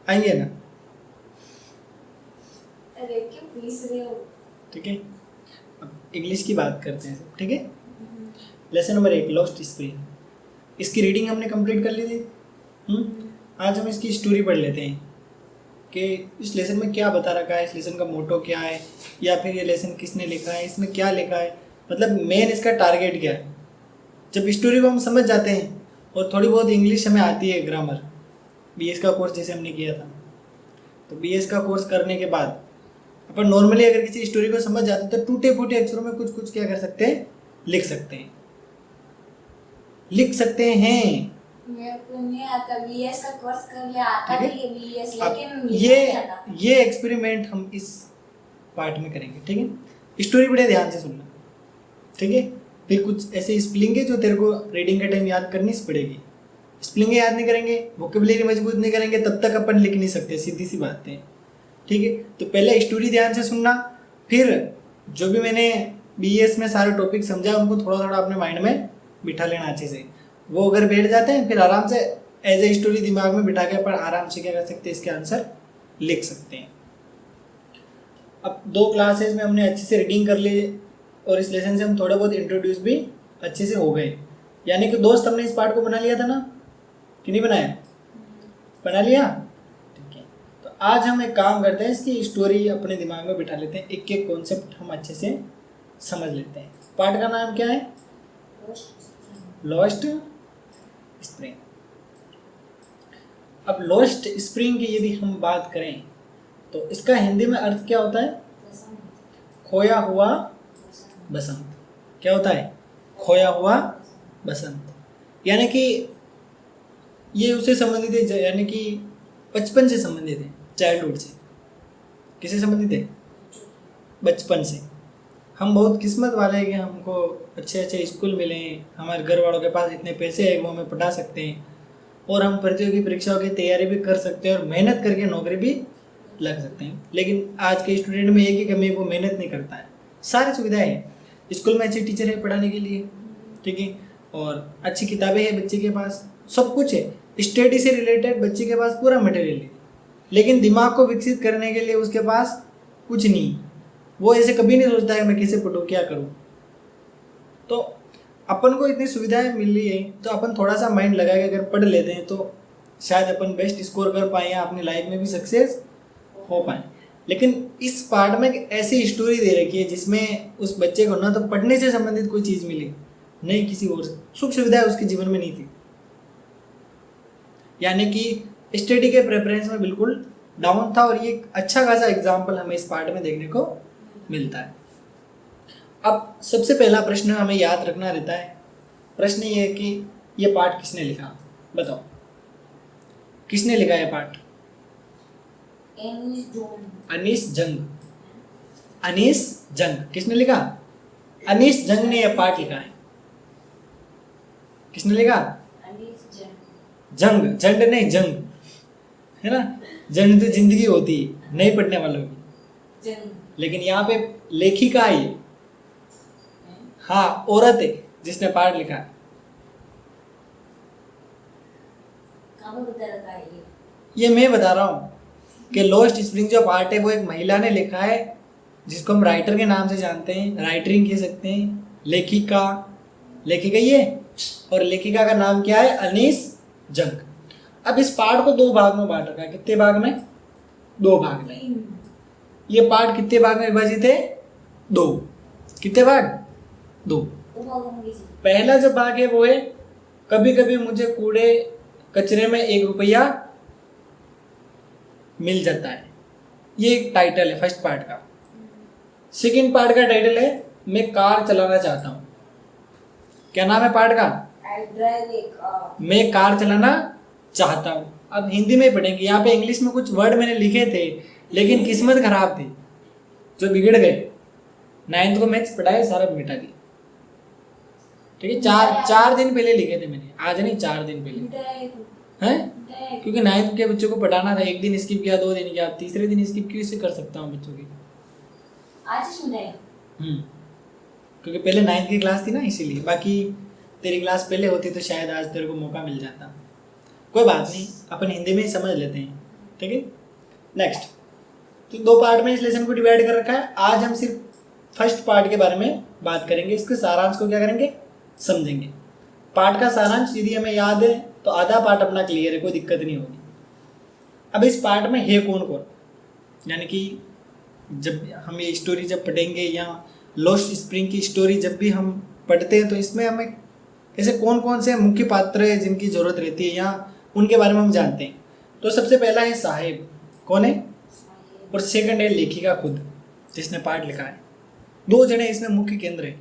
आएंगे ना? अरे क्यों पीस रहे हो? ठीक है, अब इंग्लिश की बात करते हैं सब, ठीक है। Lesson number 1, lost spring. इसकी रीडिंग हमने कंप्लीट कर ली थी। आज हम इसकी स्टोरी पढ़ लेते हैं कि इस लेसन में क्या बता रखा है, इस लेसन का मोटो क्या है, या फिर ये लेसन किसने लिखा है, इसमें क्या लिखा है, मतलब मेन इसका टारगेट क्या है। जब स्टोरी को हम समझ जाते हैं और थोड़ी बहुत इंग्लिश हमें आती है, ग्रामर, बीएस का कोर्स जैसे हमने किया था, तो बीएस का कोर्स करने के बाद अपन नॉर्मली अगर किसी स्टोरी को समझ जाते हैं तो टूटे फूटे अक्षरों में कुछ कुछ क्या कर सकते हैं, लिख सकते हैं, लिख सकते हैं। मेरे को नहीं आता, बीएस का कोर्स कर लिया, आता ठीक है? नहीं है बीएस, अब लेकिन नहीं आता। ये एक्सपेरिमेंट हम इस पार्ट में करेंगे, ठीक है। स्टोरी बड़े ध्यान से सुनना, ठीक है। फिर कुछ ऐसे स्पेलिंग है जो तेरे को रीडिंग के टाइम याद करनी पड़ेगी। स्पेलिंग याद नहीं करेंगे, वोकेबुलरी मजबूत नहीं करेंगे, तब तक अपन लिख नहीं सकते, सीधी सी बात है, ठीक है। तो पहले स्टोरी ध्यान से सुनना, फिर जो भी मैंने बीएस में सारे टॉपिक समझा उनको थोड़ा थोड़ा अपने माइंड में बिठा लेना अच्छे से। वो अगर बैठ जाते हैं फिर आराम से एज ए स्टोरी दिमाग में बिठा के अपन आराम से क्या कर सकते हैं, इसके आंसर लिख सकते हैं। अब 2 क्लासेज में हमने अच्छे से रीडिंग कर ली और इस लेसन से हम थोड़ा बहुत इंट्रोड्यूस भी अच्छे से हो गए। यानी कि दोस्त हमने इस पार्ट को बना लिया था ना, कि नहीं बनाया? बना लिया, ठीक है। तो आज हम एक काम करते हैं, इसकी स्टोरी अपने दिमाग में बिठा लेते हैं, एक एक कॉन्सेप्ट हम अच्छे से समझ लेते हैं। पार्ट का नाम क्या है? Lost spring. अब लॉस्ट स्प्रिंग की यदि हम बात करें तो इसका हिंदी में अर्थ क्या होता है? खोया हुआ बसंत। क्या होता है? खोया हुआ बसंत। यानी कि ये उससे संबंधित है, यानी कि बचपन से संबंधित है, चाइल्डहुड से। किससे संबंधित है? बचपन से। हम बहुत किस्मत वाले हैं कि हमको अच्छे अच्छे स्कूल मिले हैं, हमारे घर वालों के पास इतने पैसे हैं वो हमें पढ़ा सकते हैं, और हम प्रतियोगी परीक्षाओं की तैयारी भी कर सकते हैं और मेहनत करके नौकरी भी लग सकते हैं। लेकिन आज के स्टूडेंट में एक ही कमी है, वो मेहनत नहीं करता है। सारी सुविधाएं हैं, स्कूल में अच्छे टीचर है पढ़ाने के लिए, ठीक है, और अच्छी किताबें हैं बच्चे के पास, सब कुछ है, स्टडी से रिलेटेड बच्चे के पास पूरा मटेरियल है, लेकिन दिमाग को विकसित करने के लिए उसके पास कुछ नहीं। वो ऐसे कभी नहीं सोचता है मैं कैसे पढ़ूँ, क्या करूँ। तो अपन को इतनी सुविधाएं मिल रही है तो अपन थोड़ा सा माइंड लगा के अगर पढ़ लेते हैं तो शायद अपन बेस्ट स्कोर कर पाए या अपनी लाइफ में भी सक्सेस हो पाए। लेकिन इस पार्ट में एक ऐसी स्टोरी दे रखी है जिसमें उस बच्चे को ना तो पढ़ने से संबंधित कोई चीज़ मिली, नहीं किसी और सुख सुविधाएं उसके जीवन में नहीं थी, यानी कि स्टडी के प्रेफरेंस में बिल्कुल डाउन था। और ये अच्छा खासा एग्जाम्पल हमें इस पार्ट में देखने को मिलता है। अब सबसे पहला प्रश्न हमें याद रखना रहता है, प्रश्न ये है कि ये पार्ट किसने लिखा? बताओ किसने लिखा है पार्ट? अनीस जंग। अनीस जंग किसने लिखा? अनीस जंग ने यह पार्ट लिखा है। किसने लिखा? जंग, झंड नहीं, जंग है ना। जंग तो जिंदगी होती है नहीं पढ़ने वालों की, लेकिन यहाँ पे लेखिका है, हाँ औरत है जिसने पार्ट लिखा है। ये मैं बता रहा हूँ कि लॉस्ट स्प्रिंग जो पार्ट है वो एक महिला ने लिखा है, जिसको हम राइटर के नाम से जानते हैं, राइटरिंग कह सकते हैं, लेखिका, लेखिका ये, और लेखिका का नाम क्या है? अनीस जंग। अब इस पार्ट को 2 भाग में बांट रखा है। कितने भाग में? 2 भाग में। ये पार्ट कितने भाग में विभाजित है? 2। कितने भाग? 2। पहला जो भाग है वो है कभी कभी मुझे कूड़े कचरे में 1 रुपया मिल जाता है। ये एक टाइटल है फर्स्ट पार्ट का। सेकंड पार्ट का टाइटल है मैं कार चलाना चाहता हूँ। क्या नाम है पार्ट का? मैं कार चलाना चाहता हूँ। अब हिंदी में पढ़ेंगे, यहाँ पे इंग्लिश में कुछ वर्ड मैंने लिखे थे लेकिन किस्मत खराब थी जो बिगड़ गए। 9th को मैथ्स पढ़ाए, सारा मिटा दी, ठीक है। 4 दिन पहले लिखे थे मैंने, आज नहीं, 4 दिन पहले हैं, क्योंकि 9th के बच्चों को पढ़ाना था। 1 दिन स्किप किया, 2 दिन किया, तीसरे दिन स्किप क्यों से कर सकता हूँ बच्चों की आज। क्योंकि पहले 9th की क्लास थी ना, इसीलिए। बाकी तेरी क्लास पहले होती तो शायद आज तेरे को मौका मिल जाता। कोई बात नहीं, अपन हिंदी में ही समझ लेते हैं, ठीक है। नेक्स्ट, तो 2 पार्ट में इस लेसन को डिवाइड कर रखा है। आज हम सिर्फ फर्स्ट पार्ट के बारे में बात करेंगे, इसके सारांश को क्या करेंगे, समझेंगे। पार्ट का सारांश यदि हमें याद है तो आधा पार्ट अपना क्लियर है, कोई दिक्कत नहीं होगी। अब इस पार्ट में है कौन कौन, यानी कि जब हम ये स्टोरी जब पढ़ेंगे या लॉस्ट स्प्रिंग की स्टोरी जब भी हम पढ़ते हैं तो इसमें हमें ऐसे कौन कौन से मुख्य पात्र है जिनकी ज़रूरत रहती है या उनके बारे में हम जानते हैं। तो सबसे पहला है साहेब, कौन है, और सेकंड है लेखिका खुद जिसने पार्ट लिखा है। 2 जने इसमें मुख्य केंद्र है।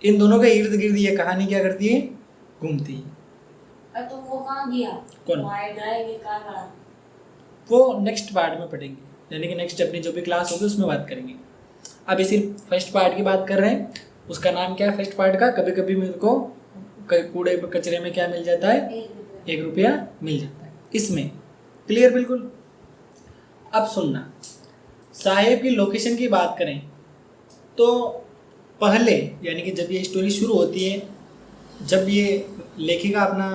इन दोनों के इर्द गिर्द ये कहानी क्या करती है, घूमती है। तो वो कहाँ गया, कौन, वो नेक्स्ट पार्ट में पढ़ेंगे, यानी कि नेक्स्ट अपनी जो भी क्लास होगी उसमें बात करेंगे। अभी सिर्फ फर्स्ट पार्ट की बात कर रहे हैं। उसका नाम क्या है फर्स्ट पार्ट का, कभी कभी मेरे को कूड़े कचरे में क्या मिल जाता है, 1 रुपया मिल जाता है। इसमें क्लियर बिल्कुल। अब सुनना, साहेब की लोकेशन की बात करें तो पहले, यानी कि जब ये स्टोरी शुरू होती है, जब ये लेखिका अपना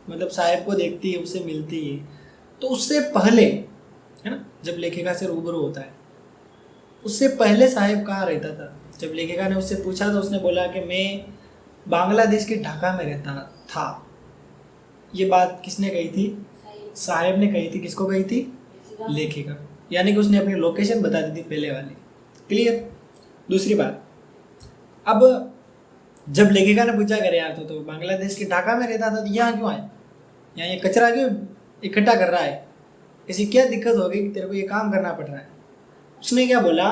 मतलब साहेब को देखती है, उससे मिलती है, तो उससे पहले है ना, जब लेखिका से रूबरू होता है, उससे पहले साहेब कहाँ रहता था। जब लेखिका ने उससे पूछा तो उसने बोला कि मैं बांग्लादेश के ढाका में रहता था। ये बात किसने कही थी, साहेब ने कही थी। किसको कही थी, लेखिका, यानी कि उसने अपनी लोकेशन बता दी थी पहले वाली। क्लियर। दूसरी बात, अब जब लेखिका ने पूछा करे यार तो बांग्लादेश के ढाका में रहता था, तो यहाँ क्यों आए, यहाँ ये कचरा क्यों इकट्ठा कर रहा है, ऐसी क्या दिक्कत हो गई कि तेरे को ये काम करना पड़ रहा है। उसने क्या बोला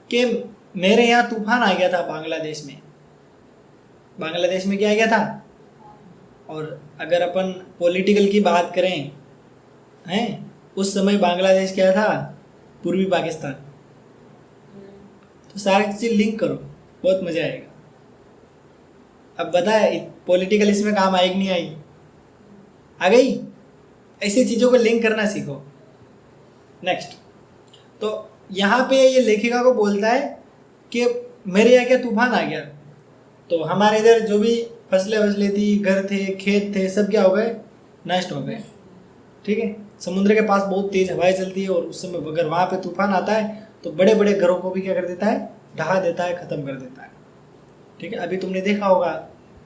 कि मेरे यहाँ तूफान आ गया था बांग्लादेश में। बांग्लादेश में क्या आ गया था, और अगर अपन पॉलिटिकल की बात करें हैं, उस समय बांग्लादेश क्या था, पूर्वी पाकिस्तान। तो सारी चीज़ें लिंक करो, बहुत मज़ा आएगा। अब बताए पॉलिटिकल इसमें काम आई कि नहीं आई, आ गई। ऐसी चीज़ों को लिंक करना सीखो। नेक्स्ट, तो यहाँ पे ये लेखिका को बोलता है कि मेरे यहाँ क्या तूफान आ गया, तो हमारे इधर जो भी फसलें थी, घर थे, खेत थे, सब क्या हो गए, नष्ट हो गए। ठीक है। समुद्र के पास बहुत तेज़ हवाएं चलती है और उस समय अगर वहाँ पे तूफान आता है तो बड़े बड़े घरों को भी क्या कर देता है, ढहा देता है, ख़त्म कर देता है। ठीक है। अभी तुमने देखा होगा,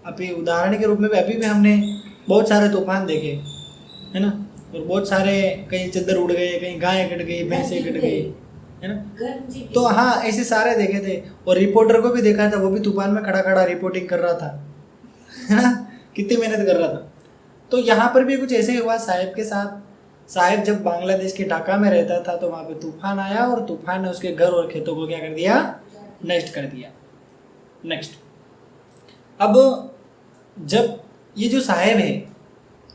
अभी उदाहरण के रूप में अभी भी हमने बहुत सारे तूफान देखे है ना, और बहुत सारे, कहीं चद्दर उड़ गए, कहीं गायें कट गई, भैंसें कट गई, है ना। तो हाँ, ऐसे सारे देखे थे। और रिपोर्टर को भी देखा था, वो भी तूफान में खड़ा खड़ा रिपोर्टिंग कर रहा था, है ना, कितनी मेहनत कर रहा था। तो यहाँ पर भी कुछ ऐसे ही हुआ साहेब के साथ। साहेब जब बांग्लादेश के ढाका में रहता था तो वहाँ पे तूफान आया और तूफान ने उसके घर और खेतों को क्या कर दिया, नष्ट कर दिया। नेक्स्ट, अब जब ये जो साहेब है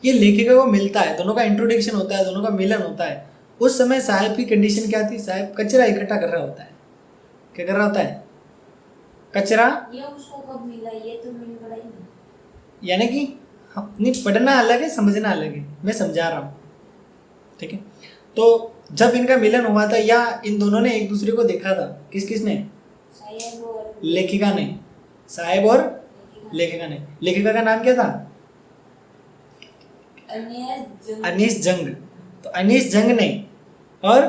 ये लेखिका को मिलता है, दोनों का इंट्रोडक्शन होता है, दोनों का मिलन होता है। उस समय साहेब की कंडीशन क्या थी, साहेब कचरा इकट्ठा कर रहा होता है। क्या कर रहा होता है, कचरा। ये उसको कब मिला, ये तो मैंने पढ़ा ही नहीं। यानी कि नहीं, पढ़ना अलग है, समझना अलग है, मैं समझा रहा हूँ। ठीक है। तो जब इनका मिलन हुआ था या इन दोनों ने एक दूसरे को देखा था, किस किस ने, साहेब और लेखिका ने, साहेब और लेखिका ने। लेखिका का नाम क्या था, अनीस जंग। तो अनीस जंग ने और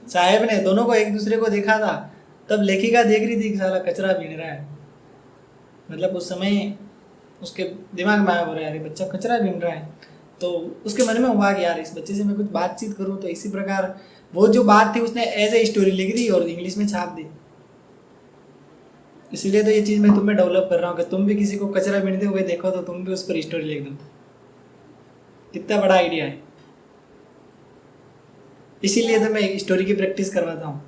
साहेब ने दोनों को एक दूसरे को देखा था। तब लेखिका देख रही थी कि साला कचरा बीन रहा है, मतलब उस समय उसके दिमाग में आया, हो रहा है अरे बच्चा कचरा बीन रहा है। तो उसके मन में हुआ कि यार इस बच्चे से मैं कुछ बातचीत करूं। तो इसी प्रकार वो जो बात थी उसने एज ए स्टोरी लिख दी और इंग्लिश में छाप दी। इसलिए तो ये चीज़ मैं तुम्हें डेवलप कर रहा हूँ कि तुम भी किसी को कचरा बीनते हुए देखो तो तुम भी उस पर स्टोरी लिख दो। कितना बड़ा आइडिया है। इसीलिए तो मैं स्टोरी की प्रैक्टिस करवाता हूँ।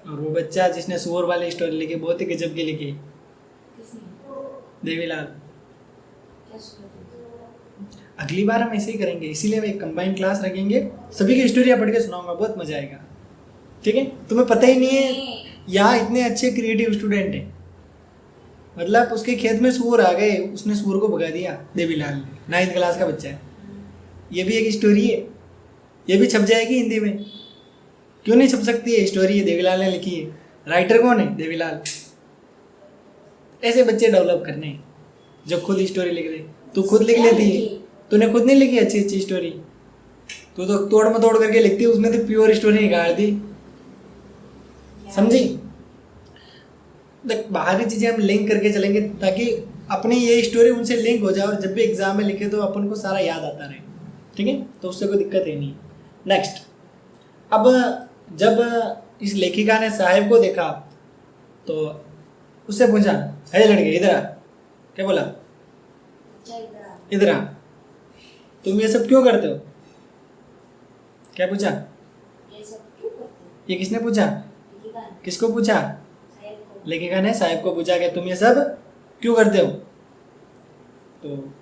और वो बच्चा जिसने सुअर वाली स्टोरी लिखी, बहुत ही गजब की लिखी, देवीलाल। अगली बार हम ऐसे ही करेंगे, इसीलिए मैं एक कंबाइन क्लास रखेंगे, सभी की स्टोरियाँ पढ़ के सुनाऊंगा, बहुत मजा आएगा। ठीक है। तुम्हें पता ही नहीं है यहाँ इतने अच्छे क्रिएटिव स्टूडेंट हैं। मतलब उसके खेत में सूअर आ गए, उसने सूअर को भगा दिया, देवीलाल ने, 9th क्लास का बच्चा है। ये भी एक स्टोरी है, ये भी छप जाएगी हिंदी में। क्यों नहीं छप सकती है स्टोरी, ये देवीलाल ने लिखी है। राइटर कौन है, देवीलाल। ऐसे बच्चे डेवलप करने हैं जो खुद स्टोरी लिख दे। तू खुद लिख लेती है, तूने खुद नहीं लिखी अच्छी अच्छी स्टोरी, तू तो तोड़ मतोड़ करके लिखती, उसने तो प्योर स्टोरी निकाल दी। समझी? देख, बाहरी चीजें हम लिंक करके चलेंगे ताकि अपनी ये स्टोरी उनसे लिंक हो जाए और जब भी एग्जाम में लिखे तो अपन को सारा याद आता रहे। ठीक है, तो उससे कोई दिक्कत ही नहीं। नेक्स्ट, अब जब इस लेखिका ने साहिब को देखा तो उससे पूछा, है लड़के इधर आ। क्या बोला? इधर आ, तुम ये सब क्यों करते हो? क्या पूछा? ये किसने पूछा? किसको पूछा? लेखिका ने साहिब को पूछा कि तुम ये सब क्यों करते हो? तो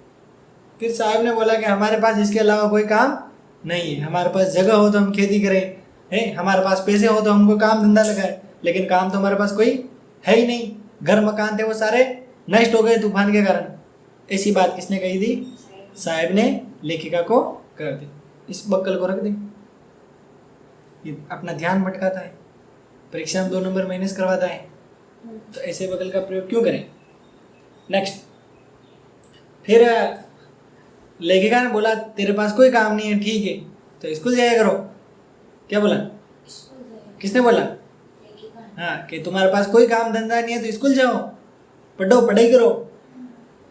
फिर साहिब ने बोला कि हमारे पास इसके अलावा कोई काम नहीं है। हमारे पास जगह हो तो हम खेती करें, है, हमारे पास पैसे हो तो हमको काम धंधा लगाए, लेकिन काम तो हमारे पास कोई है ही नहीं। घर मकान थे वो सारे नष्ट हो गए तूफान के कारण। ऐसी बात किसने कही थी? साहिब ने लेखिका को कर दी। इस बक्कल को रख दे, ये अपना ध्यान भटकाता है, परीक्षा में 2 नंबर माइनस करवाता है, तो ऐसे बकल का प्रयोग क्यों करें? नेक्स्ट, फिर लेखिका ने बोला तेरे पास कोई काम नहीं है, ठीक है, तो स्कूल जाया करो। क्या बोला? किसने बोला? हाँ, कि तुम्हारे पास कोई काम धंधा नहीं है तो स्कूल जाओ, पढ़ो, पढ़ाई करो।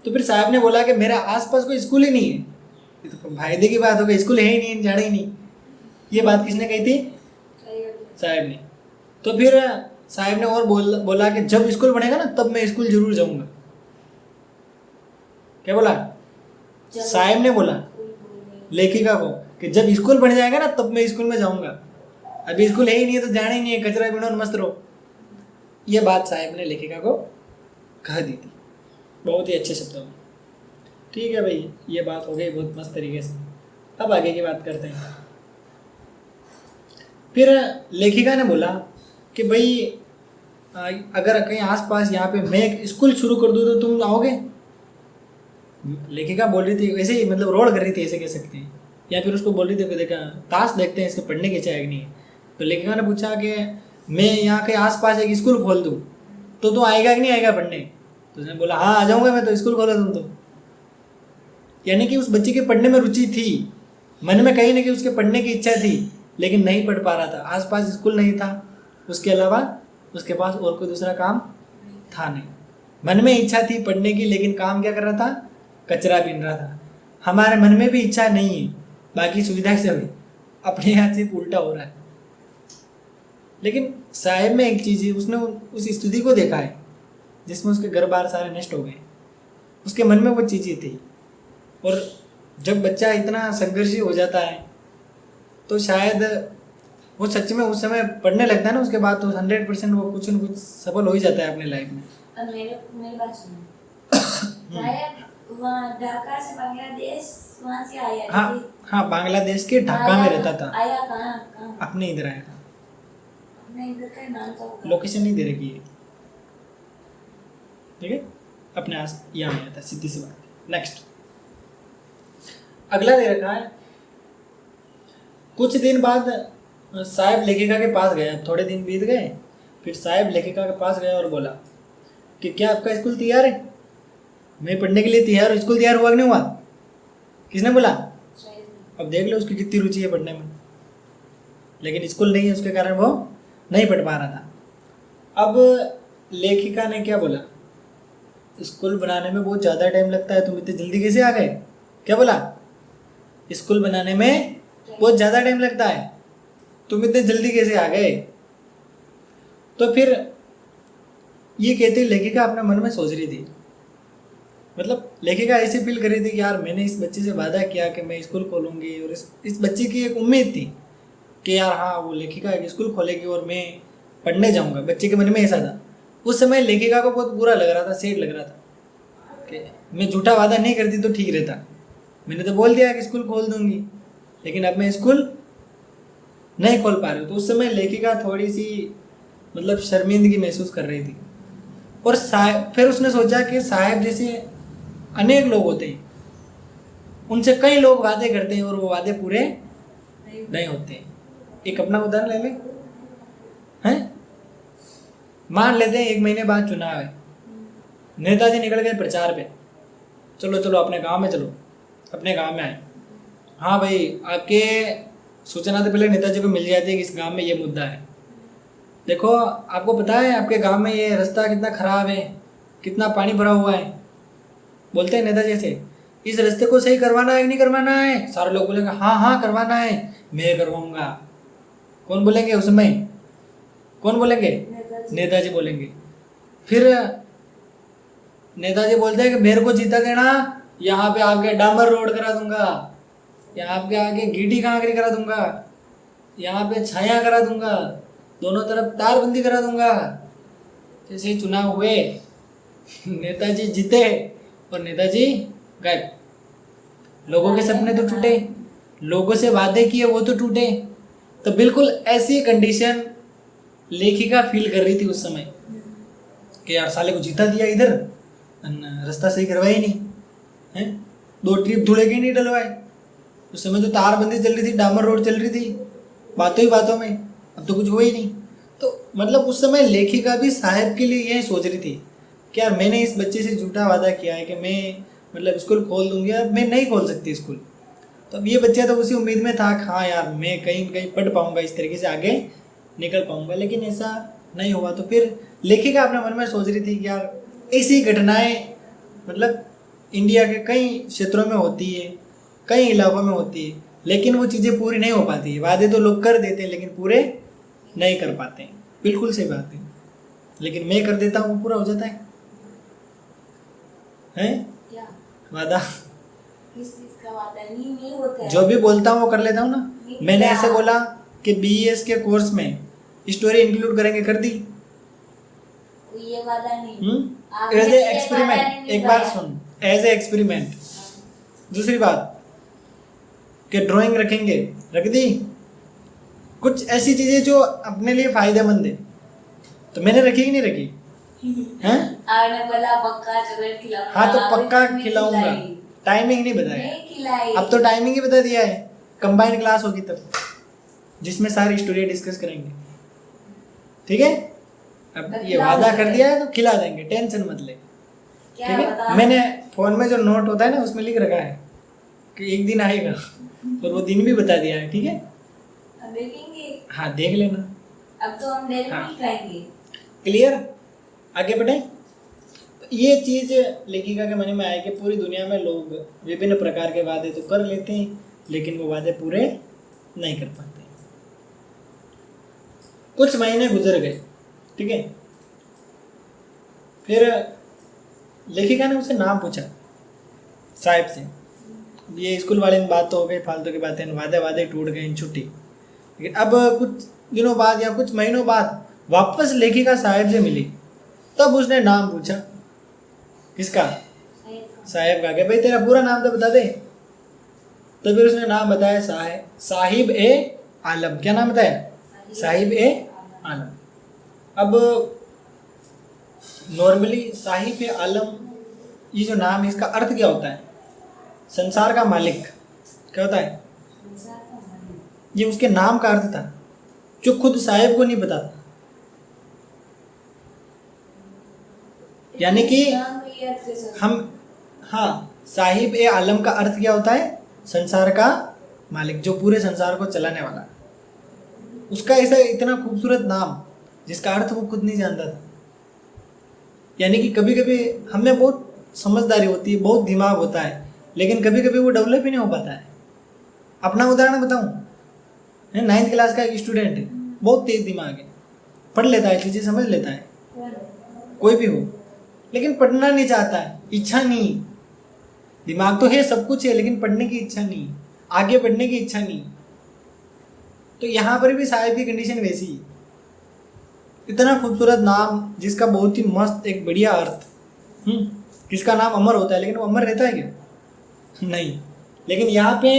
तो फिर साहब ने बोला कि मेरे आसपास कोई स्कूल ही नहीं है। ये तो फायदे की बात हो गई, स्कूल है ही नहीं, जाना ही नहीं। ये बात किसने कही थी? साहब ने। तो फिर साहब ने और बोला कि जब स्कूल बनेगा ना तब मैं स्कूल जरूर जाऊंगा। क्या बोला? साहब ने बोला लेखिका को कि जब स्कूल बन जाएगा ना तब मैं स्कूल में जाऊंगा, अभी स्कूल है ही नहीं है तो जाना ही नहीं है, कचरा बिनो और मस्त रहो। ये बात साहब ने लेखिका को कह दी थी बहुत ही अच्छे शब्दों में। ठीक है भाई, ये बात हो गई बहुत मस्त तरीके से। अब आगे की बात करते हैं। फिर लेखिका ने बोला कि भाई अगर कहीं आसपास यहाँ पे मैं एक स्कूल शुरू कर दूँ तो तुम आओगे? लेखिका बोल रही थी वैसे ही, मतलब रोल कर रही थी ऐसे कह सकते हैं, या फिर उसको बोल रही थी कि देखा ताश देखते हैं इसके पढ़ने की इच्छा है कि नहीं है। तो लेखिका ने पूछा कि मैं यहाँ के आसपास एक स्कूल खोल दूँ तो तू आएगा कि नहीं आएगा पढ़ने? तो उसने बोला हाँ आ जाऊँगा मैं, तो स्कूल खोला तुम तो। यानी कि उस बच्चे के पढ़ने में रुचि थी, मन में कहीं ना कहीं उसके पढ़ने की इच्छा थी, लेकिन नहीं पढ़ पा रहा था, आसपास स्कूल नहीं था, उसके अलावा उसके पास और कोई दूसरा काम था नहीं। मन में इच्छा थी पढ़ने की, लेकिन काम क्या कर रहा था? कचरा बीन रहा था। हमारे मन में भी इच्छा नहीं है, बाकी सुविधा से हुई, अपने यहाँ से उल्टा हो रहा है। लेकिन साहिब में एक चीज़ है, उसने उस स्थिति को देखा है जिसमें उसके घर बार सारे नष्ट हो गए, उसके मन में वो चीज़ें थी। और जब बच्चा इतना संघर्षी हो जाता है तो शायद वो सच में उस समय पढ़ने लगता है ना, उसके बाद तो 100% वो कुछ न कुछ सफल हो ही जाता है अपने लाइफ में। अब मेरी बात सुनो। वहाँ ढाका से बांग्लादेश वहाँ से आया। हाँ, बांग्लादेश के ढाका में रहता था। आया कहाँ? अपने इधर आया था। अपने इधर का नाम तो लोकेशन नहीं दे रखी है, ठीक है, अपने आस यहाँ आया था, सीधी सी बात। नेक्स्ट, अगला दे रखा है। कुछ दिन बाद साहिब लेखिका के पास गया, थोड़े दिन बीत गए, फिर साहिब लेखिका के पास गया और बोला कि क्या आपका स्कूल तैयार है? मैं पढ़ने के लिए तैयार हूँ, स्कूल तैयार हुआ कि नहीं हुआ? किसने बोला? अब देख लो उसकी कितनी रुचि है पढ़ने में, लेकिन स्कूल नहीं है, उसके कारण वो नहीं पढ़ पा रहा था। अब लेखिका ने क्या बोला? स्कूल बनाने में बहुत ज़्यादा टाइम लगता है, तुम इतनी जल्दी कैसे आ गए? क्या बोला? स्कूल बनाने में बहुत ज़्यादा टाइम लगता है, तुम इतने जल्दी कैसे आ गए? तो फिर ये कहते लेखिका अपने मन में सोच रही थी, मतलब लेखिका ऐसे फील कर रही थी कि यार मैंने इस बच्चे से वादा किया कि मैं स्कूल खोलूँगी, और इस बच्चे की एक उम्मीद थी कि यार हाँ वो लेखिका एक स्कूल खोलेगी और मैं पढ़ने जाऊँगा। बच्चे के मन में ऐसा था। उस समय लेखिका को बहुत बुरा लग रहा था, सेड लग रहा था कि मैं झूठा वादा नहीं करती तो ठीक रहता, मैंने तो बोल दिया कि स्कूल खोल दूँगी, लेकिन अब मैं स्कूल नहीं खोल पा रही हूँ। तो उस समय लेखिका थोड़ी सी मतलब शर्मिंदगी महसूस कर रही थी। और फिर उसने सोचा कि साहिब जैसे अनेक लोग होते हैं, उनसे कई लोग वादे करते हैं और वो वादे पूरे नहीं होते हैं। एक अपना उदाहरण ले लें, हैं? मान लेते हैं 1 महीने बाद चुनाव है, नेताजी निकल गए प्रचार पे, चलो चलो अपने गांव में चलो, अपने गांव में आए, हाँ भाई, आपके सूचना तो पहले नेताजी को मिल जाती है कि इस गांव में ये मुद्दा है। देखो, आपको पता है आपके गांव में ये रास्ता कितना खराब है, कितना पानी भरा हुआ है। बोलते हैं नेताजी से, इस रास्ते को सही करवाना है कि नहीं करवाना है? सारे लोग बोलेंगे हाँ हाँ करवाना है, मैं करवाऊंगा। कौन बोलेंगे उस समय? कौन बोलेंगे? नेताजी बोलेंगे। फिर नेताजी बोलते हैं कि मेरे को जीता देना, यहाँ पे आके डामर रोड करा दूंगा, यहाँ पे आके गीटी कांकरी करा दूंगा, यहाँ पे छाया करा दूंगा, दोनों तरफ तारबंदी करा दूंगा। जैसे ही चुनाव हुए, नेताजी जीते और नेताजी गायब। लोगों के सपने तो टूटे, लोगों से वादे किए वो तो टूटे। तो बिल्कुल ऐसी कंडीशन लेखिका फील कर रही थी उस समय कि यार साले को जीता दिया इधर, रास्ता सही करवाई नहीं है, 2 ट्रिप धुले के नहीं डलवाए। उस समय तो तारबंदी चल रही थी, डामर रोड चल रही थी, बातों ही बातों में, अब तो कुछ हुआ ही नहीं। तो मतलब उस समय लेखिका भी साहब के लिए यही सोच रही थी कि यार मैंने इस बच्चे से झूठा वादा किया है कि मैं मतलब स्कूल खोल दूंगी, अब मैं नहीं खोल सकती स्कूल। तो अब ये बच्चा तो उसी उम्मीद में था कि हाँ यार मैं कहीं कहीं पढ़ पाऊंगा, इस तरीके से आगे निकल पाऊंगा, लेकिन ऐसा नहीं हुआ। तो फिर लेखिका अपने मन में सोच रही थी कि यार ऐसी घटनाएं मतलब इंडिया के कई क्षेत्रों में होती है, कई इलाकों में होती है, लेकिन वो चीज़ें पूरी नहीं हो पाती। वादे तो लोग कर देते हैं लेकिन पूरे नहीं कर पाते हैं। बिल्कुल सही बात है, लेकिन मैं कर देता हूँ, वो पूरा हो जाता है क्या वादा। किस चीज का वादा? नहीं होता है। जो भी बोलता हूँ वो कर लेता हूँ ना। मैंने ऐसे बोला कि बीएस के कोर्स में स्टोरी इंक्लूड करेंगे, कर दी। ये वादा नहीं। आपने एज तो ए ये वादा एक्सपेरिमेंट, नहीं एक बात निभाया। सुन, एज ए एक्सपेरिमेंट। दूसरी बात कि ड्राइंग रखेंगे, रख दी। कुछ ऐसी चीजें जो अपने लिए फायदेमंद है, तो मैंने रखी कि नहीं रखी? हैं? आपने बोला पक्का चॉकलेट खिलाऊंगा। हाँ तो अभी पक्का तक नहीं खिलाऊंगा। खिलाई। टाइमिंग नहीं बताया, नहीं खिलाई। अब तो टाइमिंग ही बता दिया है। कंबाइंड क्लास होगी तब, जिसमें सारी स्टोरी डिस्कस करेंगे, ठीक है? अब तो ये खिला वादा देंगे। कर दिया है तो खिला देंगे, टेंशन मत ले, क्या ठीक है? बता? मैंने फोन में जो नोट होता है ना उसमें लिख रखा है कि एक दिन आएगा, और वो दिन भी बता दिया है, ठीक है? अब देखेंगे। हाँ देख लेना। अब तो हम डेली हाँ। मिल्क खाएंगे। क्लियर? आगे बढ़े। तो ये चीज लेखिका के मन में आए कि पूरी दुनिया में लोग विभिन्न प्रकार के वादे तो कर लेते हैं, लेकिन वो वादे पूरे नहीं कर पाते। कुछ महीने गुजर गए, ठीक है? फिर लेखिका ने उससे नाम पूछा साहब से। ये स्कूल वाले बात तो हो गई, फालतू की बातें, वादे वादे टूट गए, छुट्टी। लेकिन अब कुछ दिनों बाद या कुछ महीनों बाद वापस लेखिका साहब से मिली, तब उसने नाम पूछा। किसका? साहेब का। क्या भाई तेरा पूरा नाम तो बता दे। तो फिर उसने नाम बताया, साहिब ए आलम। क्या नाम बताया? साहिब ए आलम। अब नॉर्मली साहिब ए आलम ये जो नाम है, इसका अर्थ क्या होता है? संसार का मालिक। क्या होता है? ये उसके नाम का अर्थ था, जो खुद साहिब को नहीं पता था। यानी कि हम, हाँ, साहिब ए आलम का अर्थ क्या होता है? संसार का मालिक, जो पूरे संसार को चलाने वाला। उसका ऐसा इतना खूबसूरत नाम जिसका अर्थ वो खुद नहीं जानता था। यानी कि कभी कभी हमें बहुत समझदारी होती है, बहुत दिमाग होता है, लेकिन कभी कभी वो डेवलप ही नहीं हो पाता है। अपना उदाहरण बताऊं, 9th क्लास का एक स्टूडेंट है, बहुत तेज दिमाग है, पढ़ लेता है, चीज़ें समझ लेता है, कोई भी हो, लेकिन पढ़ना नहीं चाहता है, इच्छा नहीं। दिमाग तो है, सब कुछ है, लेकिन पढ़ने की इच्छा नहीं, आगे बढ़ने की इच्छा नहीं। तो यहाँ पर भी साहिब की कंडीशन वैसी है। इतना खूबसूरत नाम जिसका बहुत ही मस्त एक बढ़िया अर्थ, किसका नाम अमर होता है, लेकिन वो अमर रहता है क्या? नहीं। लेकिन यहाँ पे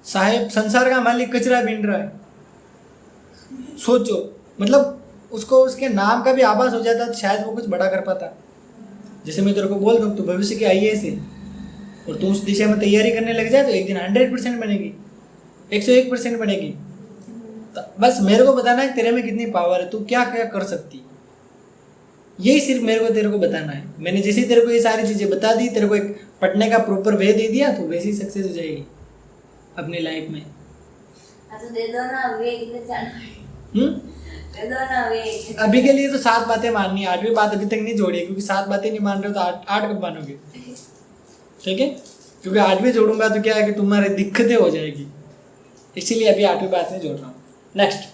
साहिब संसार का मालिक कचरा बीन रहा है। सोचो, मतलब उसको उसके नाम का भी आभास हो जाता तो शायद वो कुछ बड़ा कर पाता। जैसे मैं तेरे को बोल दूँ तू भविष्य की IAS है और तू उस दिशा में तैयारी करने लग जाए तो एक दिन 100% बनेगी, 101% बनेगी। तो बस मेरे को बताना है तेरे में कितनी पावर है, तू क्या क्या कर सकती, यही सिर्फ मेरे को तेरे को बताना है। मैंने जैसे तेरे को ये सारी चीज़ें बता दी, तेरे को एक पढ़ने का प्रॉपर वे दे दिया, तो वैसे ही सक्सेस हो जाएगी। अपनी लाइफ में? हाँ तो दे दो ना, वे किधर जाना है? दे दो ना वे। अभी के लिए तो 7 बातें माननी है, 8वीं बात अभी तक नहीं जोड़ी है, क्योंकि 7 बातें नहीं मान रहे हो तो 8 कब मानोगे? ठीक है, क्योंकि 8वीं जोड़ूंगा तो क्या है कि तुम्हारी दिक्कतें हो जाएगी, इसीलिए अभी 8वीं बात नहीं जोड़ रहा हूँ। नेक्स्ट,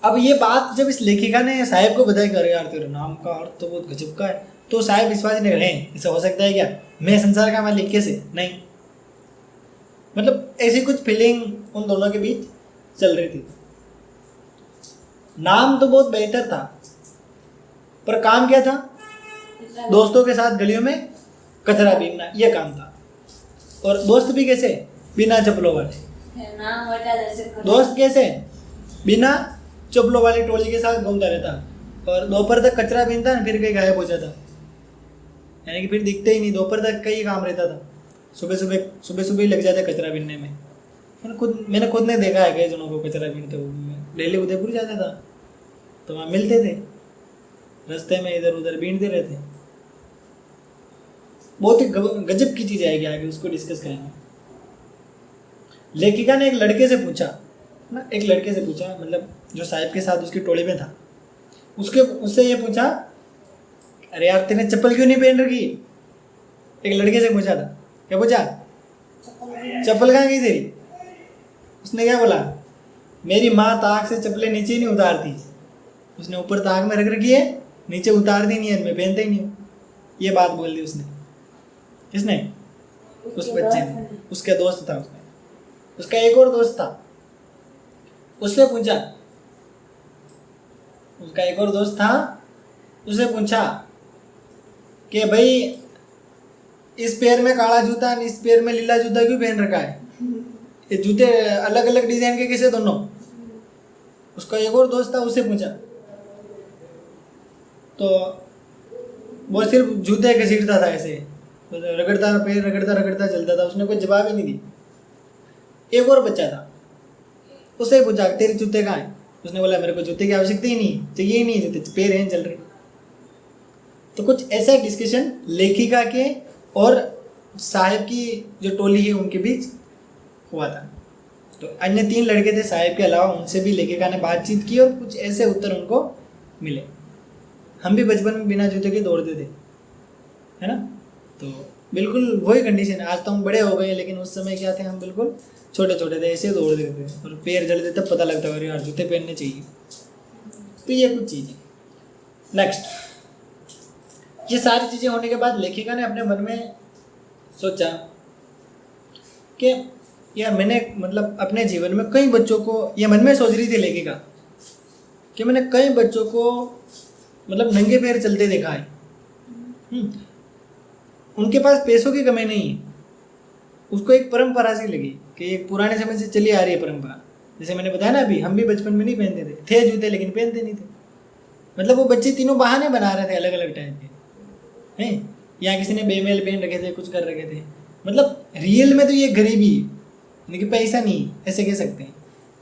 अब ये बात जब इस लेखिका ने साहिब को बताई, कर यार तेरे नाम का अर्थ तो बहुत गजब का है, तो साहिब विश्वास नहीं रहे, ऐसा हो सकता है क्या? मैं संसार का मालिक कैसे? नहीं, मतलब ऐसी कुछ फीलिंग उन दोनों के बीच चल रही थी। नाम तो बहुत बेहतर था, पर काम क्या था? दोस्तों के साथ गलियों में कचरा बीनना, ये काम था। और दोस्त भी कैसे? बिना चप्पलों वाले। नाम हटा दर्शक करो। दोस्त कैसे? बिना चप्पलों वाली टोली के साथ घूमता रहता, और दोपहर तक कचरा बीनता, फिर कहीं गायब हो जाता, यानी कि फिर दिखते ही नहीं, दोपहर तक का ही काम रहता था। सुबह सुबह ही लग जाता कचरा बीनने में। मैंने खुद ने देखा है कई जनों को कचरा बीनते हुए। डेली उदयपुर जाता था तो वहाँ मिलते थे, रास्ते में इधर उधर बीनते रहते। बहुत ही गजब की चीज़ आएगी आगे, उसको डिस्कस करेंगे। लेखिका ने एक लड़के से पूछा ना, एक लड़के से पूछा, मतलब जो साहिब के साथ उसकी टोली में था, उससे ये पूछा, अरे यार तेने चप्पल क्यों नहीं पहन रखी? एक लड़के से पूछा था। क्या पूछा? चप्पल कहाँ गई तेरी? उसने क्या बोला? मेरी माँ ताक से चप्पलें नीचे नहीं उतारती, उसने ऊपर ताक में रख रखी है, नीचे उतार दी नहीं है, मैं पहनता ही नहीं हूँ। ये बात बोल दी उसने। किसने? उस बच्चे ने। उसका दोस्त था, उसका एक और दोस्त था, उससे पूछा, उसका एक और दोस्त था, उससे पूछा कि भाई इस पैर में काला जूता, इस पैर में लीला जूता क्यों पहन रखा है? ये जूते अलग अलग डिजाइन के कैसे दोनों? उसका एक और दोस्त था, उससे पूछा, तो वो सिर्फ जूते घसीटता था, ऐसे रगड़ता, पैर रगड़ता चलता था, उसने कोई जवाब ही नहीं दी। एक और बच्चा था, उससे पूछा, तेरे जूते कहाँ हैं? उसने बोला, मेरे को जूते की आवश्यकता ही नहीं, चाहिए ही नहीं जूते, पैर हैं चल रहे। तो कुछ ऐसा डिस्कशन लेखिका के और साहिब की जो टोली है उनके बीच हुआ था। तो अन्य 3 लड़के थे साहिब के अलावा, उनसे भी लेखिका ने बातचीत की और कुछ ऐसे उत्तर उनको मिले। हम भी बचपन में बिना जूते के दौड़ते थे, है ना? तो बिल्कुल वही कंडीशन है। आज तो हम बड़े हो गए, लेकिन उस समय क्या थे, हम बिल्कुल छोटे छोटे थे, ऐसे दौड़ देते थे और पैर जलते तब पता लगता है यार जूते पहनने चाहिए। तो ये कुछ चीज़ें। नेक्स्ट, ये सारी चीज़ें होने के बाद लेखिका ने अपने मन में सोचा कि यार मैंने मतलब अपने जीवन में कई बच्चों को, ये मन में सोच रही थी लेखिका कि मैंने कई बच्चों को मतलब नंगे पैर चलते देखा है। उनके पास पैसों की कमी नहीं है, उसको एक परंपरा सी लगी कि एक पुराने समय से चली आ रही है परंपरा। जैसे मैंने बताया ना अभी, हम भी बचपन में नहीं पहनते थे जूते, लेकिन पहनते नहीं थे। मतलब वो बच्चे तीनों बहाने बना रहे थे अलग अलग टाइप के, हैं? या किसी ने बेमेल पहन रखे थे, कुछ कर रखे थे। मतलब रियल में तो ये गरीबी है, यानी कि पैसा नहीं, ऐसे कह सकते हैं,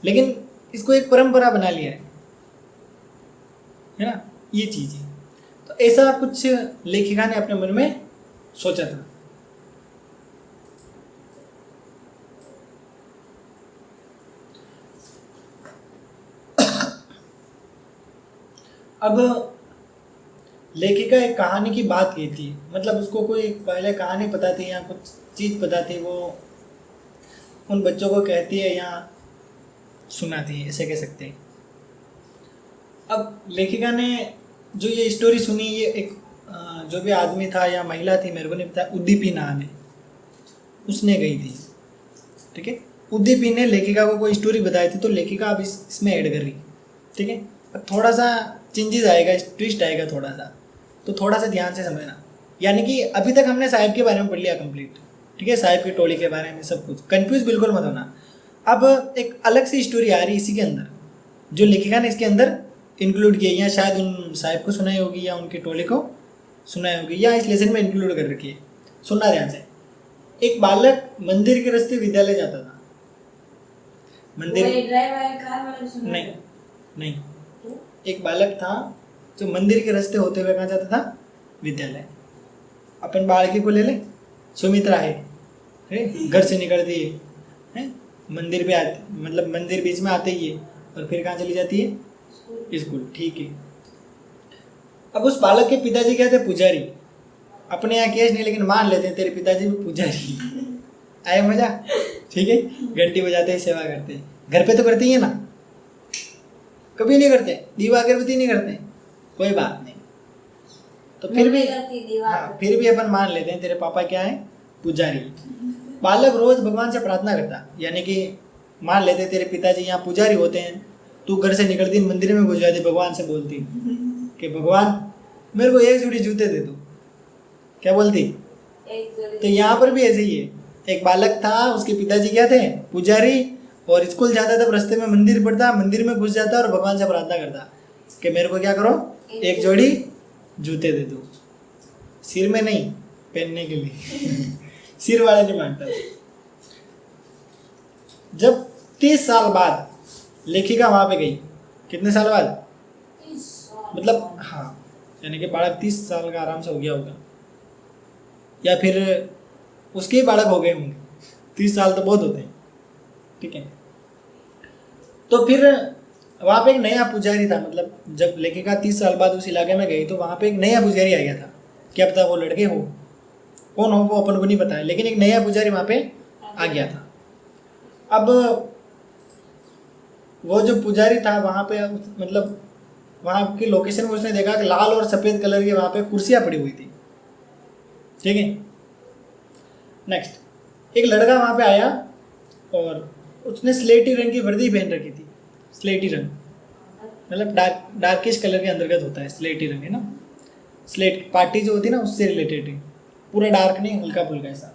लेकिन इसको एक परंपरा बना लिया है ना? ये चीज़ है। तो ऐसा कुछ लेखिका ने अपने मन में सोचा था। अब लेखिका एक कहानी की बात की थी, मतलब उसको कोई पहले कहानी पता थी या कुछ चीज़ पता थी, वो उन बच्चों को कहती है या सुनाती है, ऐसे कह सकते हैं। अब लेखिका ने जो ये स्टोरी सुनी, ये एक जो भी आदमी था या महिला थी, मेरे को नहीं पता, उद्दीपी नाम है, उसने गई थी। ठीक है, उद्दीपी ने लेखिका को कोई स्टोरी बताई थी, तो लेखिका अब इसमें ऐड कर रही। ठीक है, अब थोड़ा सा चेंजेस आएगा, ट्विस्ट आएगा थोड़ा सा, तो थोड़ा सा ध्यान से समझना। यानी कि अभी तक हमने साहिब के बारे में पढ़ लिया कंप्लीट, ठीक है, साहिब की टोली के बारे में सब कुछ, कंफ्यूज बिल्कुल मत होना। अब एक अलग सी स्टोरी आ रही इसी के अंदर, जो लेखिका ने इसके अंदर इंक्लूड की है, या शायद उन साहिब को सुनाई होगी या उनकी टोली को सुनाई होगी, या इस लेसन में इंक्लूड कर रखी है। सुनना ध्यान से। एक बालक मंदिर के रास्ते विद्यालय जाता था। मंदिर नहीं, एक बालक था जो मंदिर के रास्ते होते हुए कहाँ जाता था? विद्यालय। अपन बालकी को ले ले, सुमित्रा है घर से निकलती है, मंदिर पे आती, मतलब मंदिर बीच में आते ही है, और फिर कहाँ चली जाती है, स्कूल। ठीक है। अब उस बालक के पिताजी क्या थे, पुजारी। अपने यहाँ केस नहीं, लेकिन मान लेते हैं तेरे पिताजी भी पुजारी। आए मजा? ठीक है। घंटी बजाते हैं, सेवा करते हैं। घर पे तो करते ही है ना, कभी नहीं करते, दीवा अगरबत्ती नहीं करते, कोई बात नहीं। तो फिर भी हाँ, फिर भी अपन मान लेते हैं तेरे पापा क्या है, पुजारी। बालक रोज भगवान से प्रार्थना करता, यानी कि मान लेते तेरे पिताजी यहाँ पुजारी होते हैं, तू घर से निकलती मंदिर में घुस जाती, भगवान से बोलती कि भगवान मेरे को एक जोड़ी जूते दे दो, क्या बोलती? तो यहाँ पर भी ऐसे ही है, एक बालक था, उसके पिताजी क्या थे, पुजारी, और स्कूल जाता था, रास्ते में मंदिर पड़ता, मंदिर में घुस जाता और भगवान से प्रार्थना करता कि मेरे को क्या करो, एक जोड़ी जूते दे दो, सिर में नहीं, पहनने के लिए। सिर वाला नहीं मानता। जब 30 साल बाद लेखिका वहां पे गई, कितने साल बाद, मतलब हाँ, यानी कि बालक 30 साल का आराम से हो गया होगा, या फिर उसके ही बालक हो गए होंगे, 30 साल तो बहुत होते हैं, ठीक है। तो फिर वहाँ पे एक नया पुजारी था, मतलब जब लेखिका 30 साल बाद उस इलाके में गई तो वहाँ पे एक नया पुजारी आ गया था। क्या पता वो लड़के हो, कौन हो वो अपन को नहीं पता है, लेकिन एक नया पुजारी वहाँ पे आ गया था। अब वो जो पुजारी था वहाँ पे, मतलब वहाँ की लोकेशन में उसने देखा कि लाल और सफ़ेद कलर की वहाँ पे कुर्सियाँ पड़ी हुई थी, ठीक है। नेक्स्ट, एक लड़का वहाँ पे आया और उसने स्लेटी रंग की वर्दी पहन रखी थी। स्लेटी रंग मतलब डार्किश कलर के अंतर्गत होता है स्लेटी रंग, है ना। स्लेट पार्टी जो होती है ना, उससे रिलेटेड है, पूरा डार्क नहीं, हल्का फुल्का ऐसा।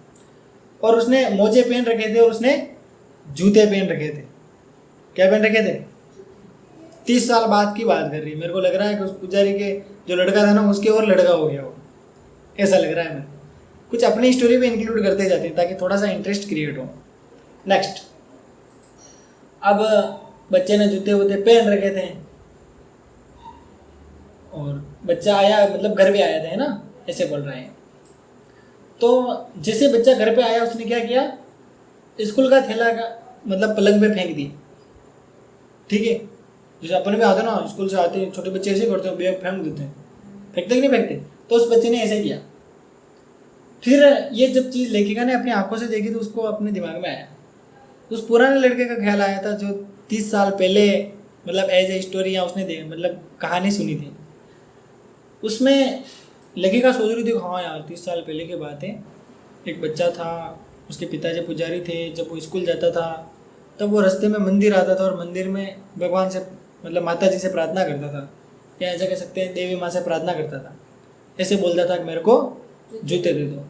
और उसने मोजे पहन रखे थे और उसने जूते पहन रखे थे। क्या पहन रखे थे? 30 साल बाद की बात कर रही है। मेरे को लग रहा है कि उस पुजारी के जो लड़का था ना, उसके और लड़का हो गया हो, ऐसा लग रहा है। मैं कुछ अपनी स्टोरी पे इंक्लूड करते जाते हैं ताकि थोड़ा सा इंटरेस्ट क्रिएट हो। नेक्स्ट, अब बच्चे ने जूते वूते पहन रखे थे और बच्चा आया, मतलब घर पे आया था, है ना, ऐसे बोल रहे हैं। तो जैसे बच्चा घर पे आया, उसने क्या किया, स्कूल का थैला का मतलब पलंग पे फेंक दिया, ठीक है। जैसे अपन भी आते ना, स्कूल से आते हैं छोटे बच्चे ऐसे करते हैं, बैग फेंक देते हैं, फेंकते कि नहीं फेंकते, तो उस बच्चे ने ऐसे किया। फिर ये जब चीज़ लेखिका ने अपनी आंखों से देखी तो उसको अपने दिमाग में आया, उस पुराने लड़के का ख्याल आया था जो 30 साल पहले मतलब एज ए स्टोरी या उसने मतलब कहानी सुनी थी। उसमें लेखिका सोच रही थी, हाँ यार 30 साल पहले की बात है, एक बच्चा था, उसके पिताजी पुजारी थे, जब वो स्कूल जाता था तब वो रास्ते में मंदिर आता था और मंदिर में भगवान से मतलब माता जी से प्रार्थना करता था, या ऐसा कह सकते हैं देवी माँ से प्रार्थना करता था। ऐसे बोलता था कि मेरे को जूते दे दो,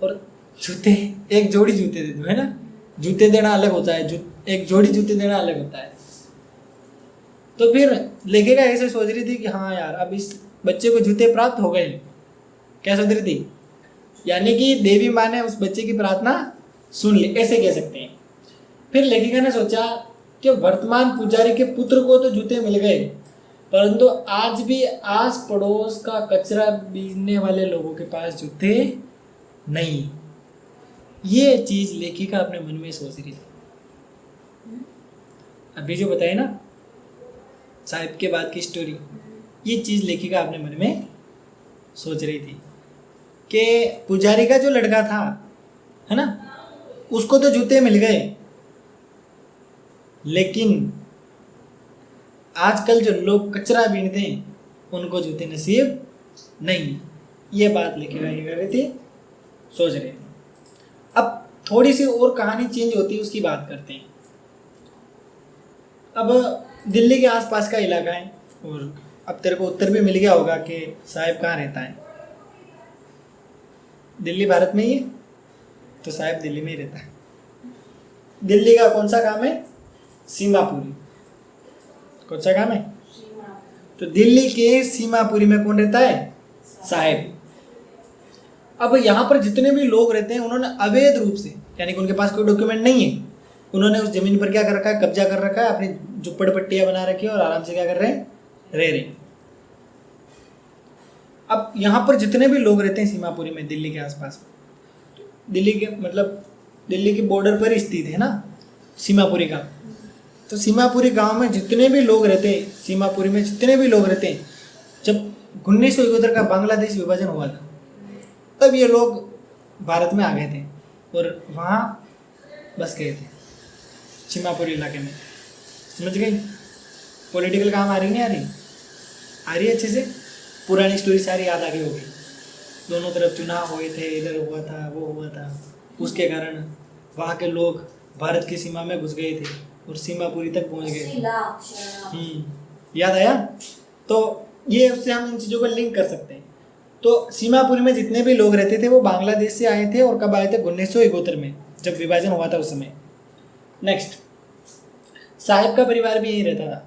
और जूते एक जोड़ी जूते दे दो, है ना। जूते देना अलग होता है, एक जोड़ी जूते देना अलग होता है। तो फिर लेखिका ऐसे सोच रही थी कि हाँ यार अब इस बच्चे को जूते प्राप्त हो गए। क्या सोच रही थी? यानी कि देवी माँ ने उस बच्चे की प्रार्थना सुन ली, ऐसे कह सकते हैं। फिर लेखिका ने सोचा कि वर्तमान पुजारी के पुत्र को तो जूते मिल गए, परंतु आज भी आस पड़ोस का कचरा बीनने वाले लोगों के पास जूते नहीं। ये चीज लेखिका अपने मन में सोच रही थी। अभी जो बताए ना साहिब के बाद की स्टोरी, ये चीज लेखिका अपने मन में सोच रही थी कि पुजारी का जो लड़का था, है ना, उसको तो जूते मिल गए, लेकिन आजकल जो लोग कचरा बीनते हैं उनको जूते नसीब नहीं। ये बात लेखिका ये कर रही थी, सोच रही थी। अब थोड़ी सी और कहानी चेंज होती है, उसकी बात करते हैं। अब दिल्ली के आसपास का इलाका है, और अब तेरे को उत्तर भी मिल गया होगा कि साहिब कहाँ रहता है। दिल्ली भारत में ही है, तो साहिब दिल्ली में ही रहता है। दिल्ली का कौन सा काम है? सीमापुरी। कौन सा काम है? तो दिल्ली के सीमापुरी में कौन रहता है? साहिब। अब यहाँ पर जितने भी लोग रहते हैं उन्होंने अवैध रूप से, यानी कि उनके पास कोई डॉक्यूमेंट नहीं है, उन्होंने उस जमीन पर क्या कर रखा है? कब्जा कर रखा है, अपनी झुप्पड़ पट्टियाँ बना रखी है और आराम से क्या कर रहे हैं? रह रहे हैं। अब यहाँ पर जितने भी लोग रहते हैं सीमापुरी में, दिल्ली के आसपास, दिल्ली के मतलब दिल्ली की बॉर्डर पर स्थित है ना, सीमापुरी गांव। तो सीमापुरी गांव में जितने भी लोग रहते हैं, सीमापुरी में जितने भी लोग रहते हैं, जब 1971 का बांग्लादेश विभाजन हुआ था तब ये लोग भारत में आ गए थे और वहाँ बस गए थे सीमापुरी इलाके में। समझ गई? पॉलिटिकल काम आ रही नहीं आ रही? आ रही है अच्छे से? पुरानी स्टोरी सारी याद आ गई होगी। दोनों तरफ चुनाव हुए थे, इधर हुआ था, वो हुआ था, उसके कारण वहाँ के लोग भारत की सीमा में घुस गए थे और सीमापुरी तक पहुँच गए थे। याद आया? तो ये उससे हम इन चीज़ों को लिंक कर सकते हैं। तो सीमापुरी में जितने भी लोग रहते थे वो बांग्लादेश से आए थे। और कब आए थे? 1971 में, जब विभाजन हुआ था उस समय। नेक्स्ट, साहब का परिवार भी यहीं रहता था।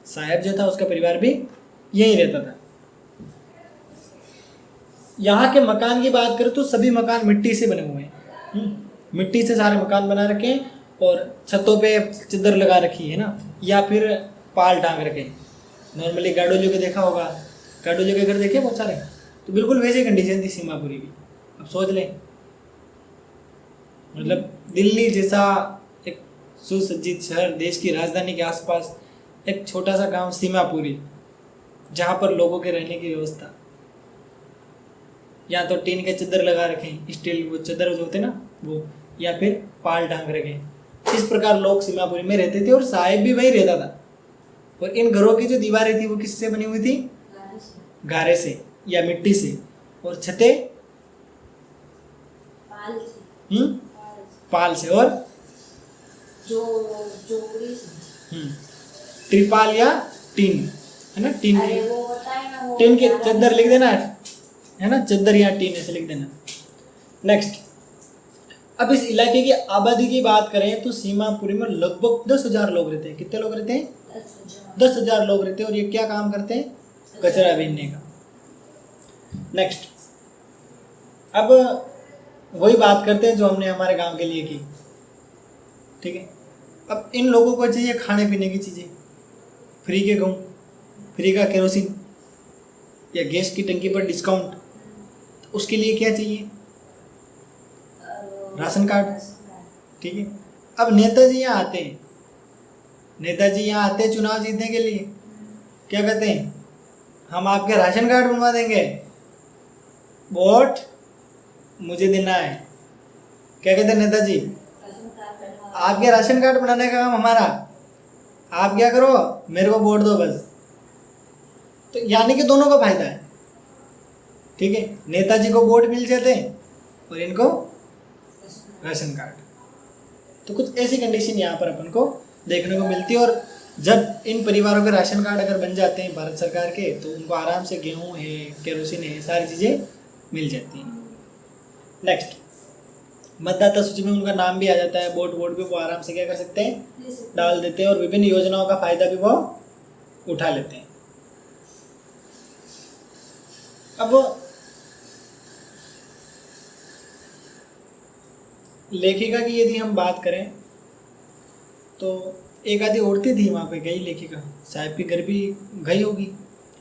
साहब जो था उसका परिवार भी यहीं रहता था। यहाँ के मकान की बात करें तो सभी मकान मिट्टी से बने हुए हैं। मिट्टी से सारे मकान बना रखे हैं और छतों पे चादर लगा रखी है ना, या फिर पाल टांग रखे हैं। नॉर्मली गाडोलियो के देखा होगा, गाडोलियो के घर देखे बहुत सारे, तो बिल्कुल वैसी कंडीशन थी सीमापुरी की। अब सोच लें, मतलब दिल्ली जैसा एक सुसज्जित शहर, देश की राजधानी के आसपास एक छोटा सा गांव सीमापुरी, जहाँ पर लोगों के रहने की व्यवस्था, या तो टीन के चादर लगा रखें, स्टील वो चादर जो होते ना वो, या फिर पाल टांग रखें। इस प्रकार लोग सीमापुरी में रहते थे और साहिब भी वही रहता था। और इन घरों की जो दीवारें थी वो किससे बनी हुई थी? गारे से या मिट्टी से। और छतें पाल से और त्रिपाल या टीन, है ना, टीन की चादर लिख देना है ना, चादर या टीन ऐसे लिख देना। नेक्स्ट, अब इस इलाके की आबादी की बात करें तो सीमापुरी में लगभग 10,000 लोग रहते हैं। कितने लोग रहते हैं? 10,000 लोग रहते हैं। और ये क्या काम करते हैं? कचरा बीनने का। नेक्स्ट, अब वही बात करते हैं जो हमने हमारे गांव के लिए की। ठीक है, अब इन लोगों को चाहिए खाने पीने की चीज़ें, फ्री के गेहूँ, फ्री का केरोसिन या गैस की टंकी पर डिस्काउंट। तो उसके लिए क्या चाहिए? Ration card. ठीक है, अब नेताजी यहाँ आते हैं, नेताजी यहाँ आते हैं चुनाव जीतने के लिए। क्या कहते हैं? हम आपके राशन कार्ड बनवा देंगे, वोट मुझे देना है। क्या कहते हैं नेताजी? आपके राशन कार्ड बनाने का काम हमारा, आप क्या करो, मेरे को वोट दो बस। तो यानी कि दोनों का फायदा है। ठीक है, नेताजी को वोट मिल जाते हैं और इनको राशन कार्ड। तो कुछ ऐसी कंडीशन यहाँ पर अपन को देखने को मिलती है। और जब इन परिवारों के राशन कार्ड अगर बन जाते हैं भारत सरकार के, तो उनको आराम से गेहूँ है, केरोसिन है, सारी चीज़ें मिल जाती हैं। नेक्स्ट, मतदाता सूची में उनका नाम भी आ जाता है, वोट भी वो आराम से क्या कर सकते हैं? डाल देते हैं और विभिन्न योजनाओं का फायदा भी वो उठा लेते हैं। अब लेखिका की यदि हम बात करें तो एक आधी औरतें थी वहाँ पे गई लेखिका, साहब के घर भी गई होगी,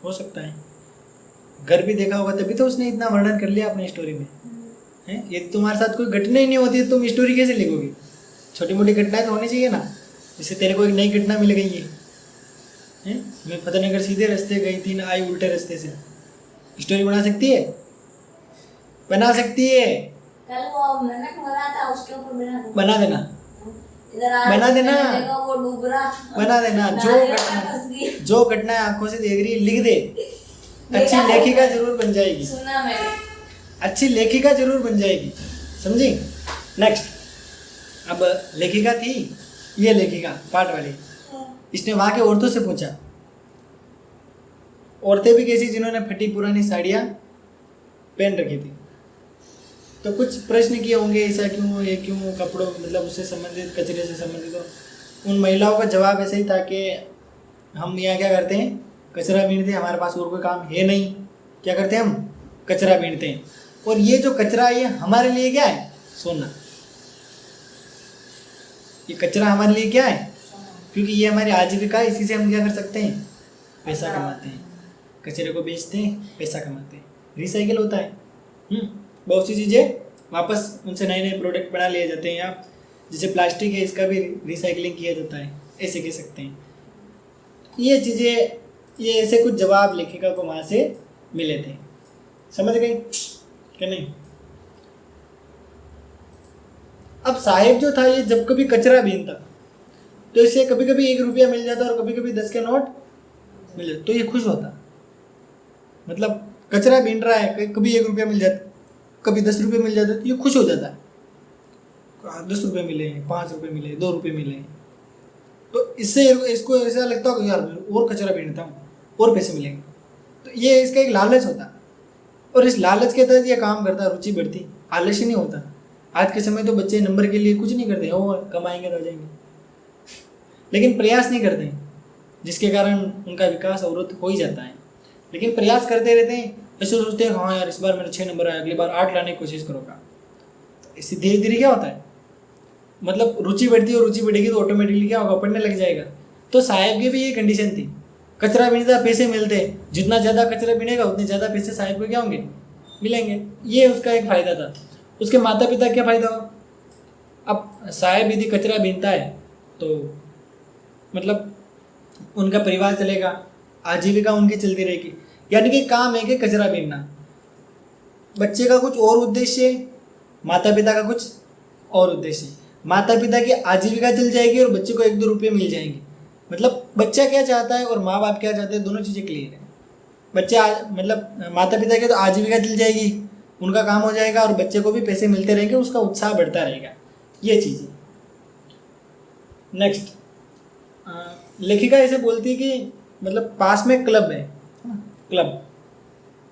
हो सकता है घर भी देखा होगा, तभी तो उसने इतना वर्णन कर लिया अपनी स्टोरी में। है, यदि तुम्हारे साथ कोई घटना ही नहीं होती तो तुम स्टोरी कैसे लिखोगी? छोटी मोटी घटनाएं तो होनी चाहिए ना। जैसे तेरे को एक नई घटना मिल गई है, मैं फतेहनगर सीधे रास्ते गई थी ना, आई उल्टे रास्ते से, स्टोरी बना सकती है? बना सकती है। कल वो मैंने बोला था उसके ऊपर बना देना, बना देना, वो डूब रहा, बना देना। जो घटना आंखों से देख रही है लिख दे, अच्छी लेखिका जरूर बन जाएगी। सुना मैंने, अच्छी लेखिका जरूर बन जाएगी, समझी? नेक्स्ट, अब लेखिका थी, ये लेखिका पाठ वाली, इसने वहाँ के औरतों से पूछा, औरतें भी कैसी जिन्होंने फटी पुरानी साड़ियाँ पहन रखी थी, तो कुछ प्रश्न किए होंगे, ऐसा क्यों, ये क्यों, कपड़ों मतलब उससे संबंधित, कचरे से संबंधित। तो उन महिलाओं का जवाब ऐसे ही था कि हम यहाँ क्या करते हैं? कचरा बीनते हैं, हमारे पास और कोई काम है नहीं, क्या करते हैं हम? कचरा बीनते हैं। और ये जो कचरा है ये हमारे लिए क्या है? सोना। ये कचरा हमारे लिए क्या है? क्योंकि ये हमारी आजीविका है, इसी से हम क्या कर सकते हैं? पैसा कमाते हैं। कचरे को बेचते हैं, पैसा कमाते हैं, रिसाइकिल होता है, बहुत सी चीज़ें वापस उनसे नए नए प्रोडक्ट बना लिए जाते हैं, या जैसे प्लास्टिक है इसका भी रिसाइकलिंग किया जाता है, ऐसे कह सकते हैं। ये चीज़ें, ये ऐसे कुछ जवाब लेखिका को वहाँ से मिले थे। समझ गए कि नहीं? अब साहेब जो था ये जब कभी कचरा बीनता तो इसे कभी कभी 1 रुपया मिल जाता और कभी कभी 10 के नोट मिल जाते, तो ये खुश होता। मतलब कचरा बीन रहा है, कभी 1 रुपया मिल जाता, कभी 10 रुपये मिल जाते, तो ये खुश हो जाता है। 10 रुपये मिले, 5 रुपये मिले, 2 रुपये मिले, तो इससे इसको ऐसा लगता है कि यार और कचरा बीनता हूँ और पैसे मिलेंगे। तो ये इसका एक लालच होता, और इस लालच के तहत ये काम करता, रुचि बढ़ती, आलस्य नहीं होता। आज के समय तो बच्चे नंबर के लिए कुछ नहीं करते, ओ कमाएंगे तो आ जाएंगे, लेकिन प्रयास नहीं करते, जिसके कारण उनका विकास अवरुद्ध हो ही जाता है। लेकिन प्रयास करते रहते हैं, ऐसे सोचते हैं हाँ यार इस बार मेरा 6 नंबर आया, अगली बार 8 लाने की कोशिश करूँगा। तो इससे धीरे धीरे क्या होता है, मतलब रुचि बढ़ती है, और रुचि बढ़ेगी तो ऑटोमेटिकली क्या होगा, पढ़ने लग जाएगा। तो साहेब की भी ये कंडीशन थी, कचरा बीनता, पैसे मिलते, जितना ज़्यादा कचरा बीनेगा उतने ज़्यादा पैसे साहेब को क्या होंगे, मिलेंगे। ये उसका एक फ़ायदा था। उसके माता पिता क्या फ़ायदा हो, अब साहेब यदि कचरा बीनता है तो मतलब उनका परिवार चलेगा, आजीविका उनकी चलती रहेगी। यानी कि काम है कि कचरा बीनना, बच्चे का कुछ और उद्देश्य, माता पिता का कुछ और उद्देश्य। माता पिता की आजीविका चल जाएगी और बच्चे को 1-2 रुपये मिल जाएंगे। मतलब बच्चा क्या चाहता है और माँ बाप क्या चाहते हैं, दोनों चीज़ें क्लियर है। बच्चा मतलब माता पिता की तो आजीविका चल जाएगी, उनका काम हो जाएगा, और बच्चे को भी पैसे मिलते रहेंगे, उसका उत्साह बढ़ता रहेगा। ये चीज़ है। नेक्स्ट, लेखिका ऐसे बोलती है कि मतलब पास में क्लब है, क्लब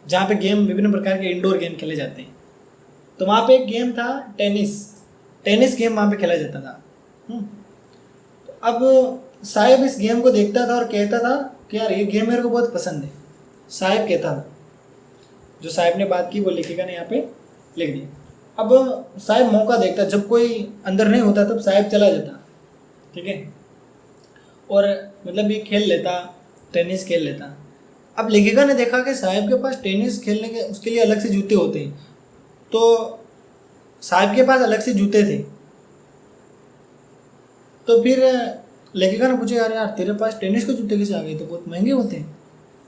जहाँ पे गेम, विभिन्न प्रकार के इंडोर गेम खेले जाते हैं। तो वहाँ पे एक गेम था टेनिस गेम वहाँ पे खेला जाता था। तो अब साहेब इस गेम को देखता था और कहता था कि यार ये गेम मेरे को बहुत पसंद है। साहेब कहता था, जो साहेब ने बात की वो लेखिका ने यहाँ पे लिख दी। अब साहेब मौका देखता, जब कोई अंदर नहीं होता तब साहेब चला जाता, ठीक है, और मतलब ये खेल लेता, टेनिस खेल लेता। अब लेखिका ने देखा कि साहेब के पास टेनिस खेलने के उसके लिए अलग से जूते होते हैं, तो साहब के पास अलग से जूते थे। तो फिर लेखिका ने पूछा यार तेरे पास टेनिस के जूते कैसे आ गए, तो बहुत महंगे होते हैं।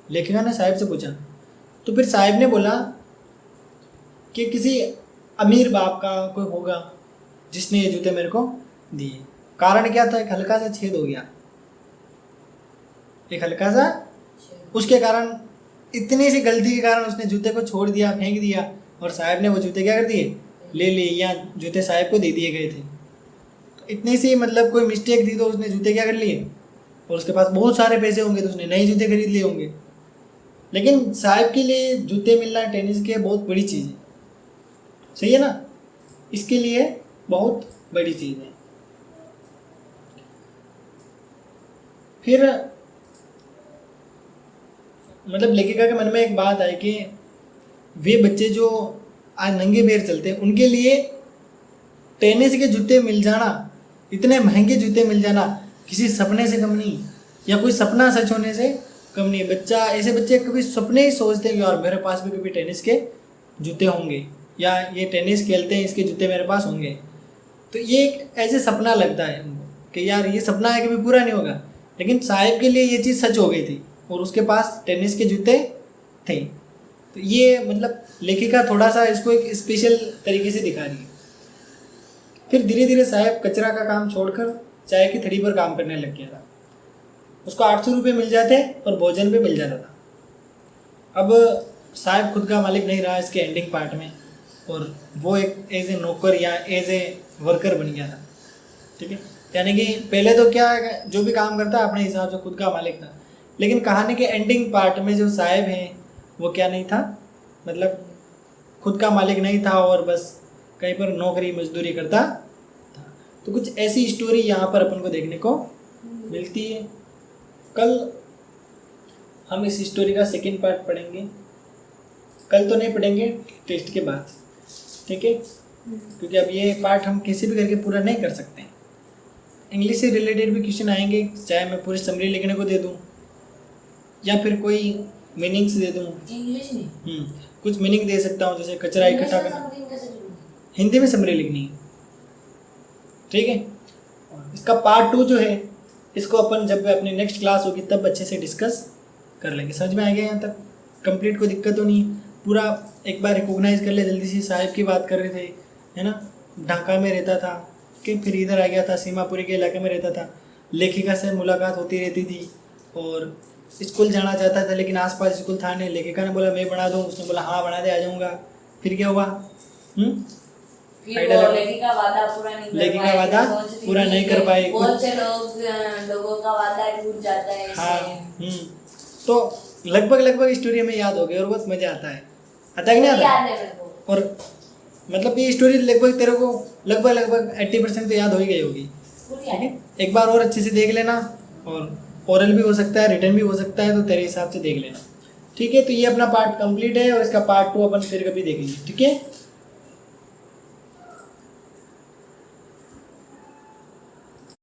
लेखिका ने साहब से पूछा, तो फिर साहब ने बोला कि किसी अमीर बाप का कोई होगा जिसने ये जूते मेरे को दिए। कारण क्या था, एक हल्का सा छेद हो गया, एक हल्का सा, उसके कारण, इतनी सी गलती के कारण उसने जूते को छोड़ दिया, फेंक दिया, और साहब ने वो जूते क्या कर दिए, ले लिए, या जूते साहब को दे दिए गए थे। तो इतनी सी मतलब कोई मिस्टेक थी तो उसने जूते क्या कर लिए, और उसके पास बहुत सारे पैसे होंगे तो उसने नए जूते खरीद लिए होंगे। लेकिन साहब के लिए जूते मिलना टेनिस के बहुत बड़ी चीज़ है, सही है ना, इसके लिए बहुत बड़ी चीज़ है। फिर मतलब लेखिका के मन में एक बात आई कि वे बच्चे जो आज नंगे पैर चलते हैं उनके लिए टेनिस के जूते मिल जाना, इतने महंगे जूते मिल जाना किसी सपने से कम नहीं, या कोई सपना सच होने से कम नहीं। बच्चा, ऐसे बच्चे कभी सपने ही सोचते हैं कि यार मेरे पास भी कभी टेनिस के जूते होंगे, या ये टेनिस खेलते हैं इसके जूते मेरे पास होंगे। तो ये एक ऐसे सपना लगता है उनको कि यार ये सपना है, कभी पूरा नहीं होगा। लेकिन साहिब के लिए ये चीज़ सच हो गई थी और उसके पास टेनिस के जूते थे। तो ये मतलब लेखिका थोड़ा सा इसको एक स्पेशल तरीके से दिखा रही है। फिर धीरे धीरे साहब कचरा का काम छोड़कर चाय की थड़ी पर काम करने लग गया था। उसको 800 रुपये मिल जाते और भोजन भी मिल जाता था। अब साहब खुद का मालिक नहीं रहा इसके एंडिंग पार्ट में, और वो एक एज ए नौकर या एज ए वर्कर बन गया था, ठीक है। यानी कि पहले तो क्या है, जो भी काम करता अपने हिसाब से खुद का मालिक था, लेकिन कहानी के एंडिंग पार्ट में जो साहब हैं वो क्या नहीं था, मतलब खुद का मालिक नहीं था और बस कहीं पर नौकरी मजदूरी करता था। तो कुछ ऐसी स्टोरी यहाँ पर अपन को देखने को मिलती है। कल हम इस स्टोरी का सेकंड पार्ट पढ़ेंगे, कल तो नहीं पढ़ेंगे, टेस्ट के बाद, ठीक है, क्योंकि अब ये पार्ट हम किसी भी करके पूरा नहीं कर सकते। इंग्लिश से रिलेटेड भी क्वेश्चन आएंगे, चाहे मैं पूरी समरी लिखने को दे दूँ या फिर कोई मीनिंग्स दे दूँ। इंग्लिश में कुछ मीनिंग दे सकता हूँ, जैसे कचरा इकट्ठा करना। हिंदी में समरी लिखनी है, ठीक है। और इसका पार्ट 2 जो है इसको अपन जब अपनी नेक्स्ट क्लास होगी तब अच्छे से डिस्कस कर लेंगे। समझ में आ गया यहाँ तक? कंप्लीट, कोई दिक्कत तो नहीं? पूरा एक बार रिकॉग्नाइज कर ले जल्दी से। साहिब की बात कर रहे थे, है ना, ढाका में रहता था कि फिर इधर आ गया था, सीमापुरी के इलाके में रहता था। लेखिका से मुलाकात होती रहती थी और स्कूल जाना चाहता था लेकिन आसपास स्कूल था नहीं। लेखिका ने बोला मैं बना दूँ, उसने बोला हाँ बना दे, आ जाऊँगा। फिर क्या हुआ? फिर वो लेखिका वादा पूरा नहीं कर लेखिका पाए, वादा पूरा नहीं कर पाए, बहुत से लोगों का वादा टूट जाता है इससे। हाँ। तो लगभग स्टोरी हमें याद हो गई और बहुत मजा आता है। आता है कि नहीं आता? याद है मेरे को। और मतलब ये स्टोरी लगभग तेरे को लगभग 80% तो याद हो ही गई होगी, पूरी ठीक है। एक बार और अच्छे से देख लेना, और ओरल भी हो सकता है, रिटर्न भी हो सकता है, तो तेरे हिसाब से देख लेना, ठीक है। तो ये अपना पार्ट कंप्लीट है और इसका पार्ट 2 अपन फिर कभी देखेंगे, ठीक है।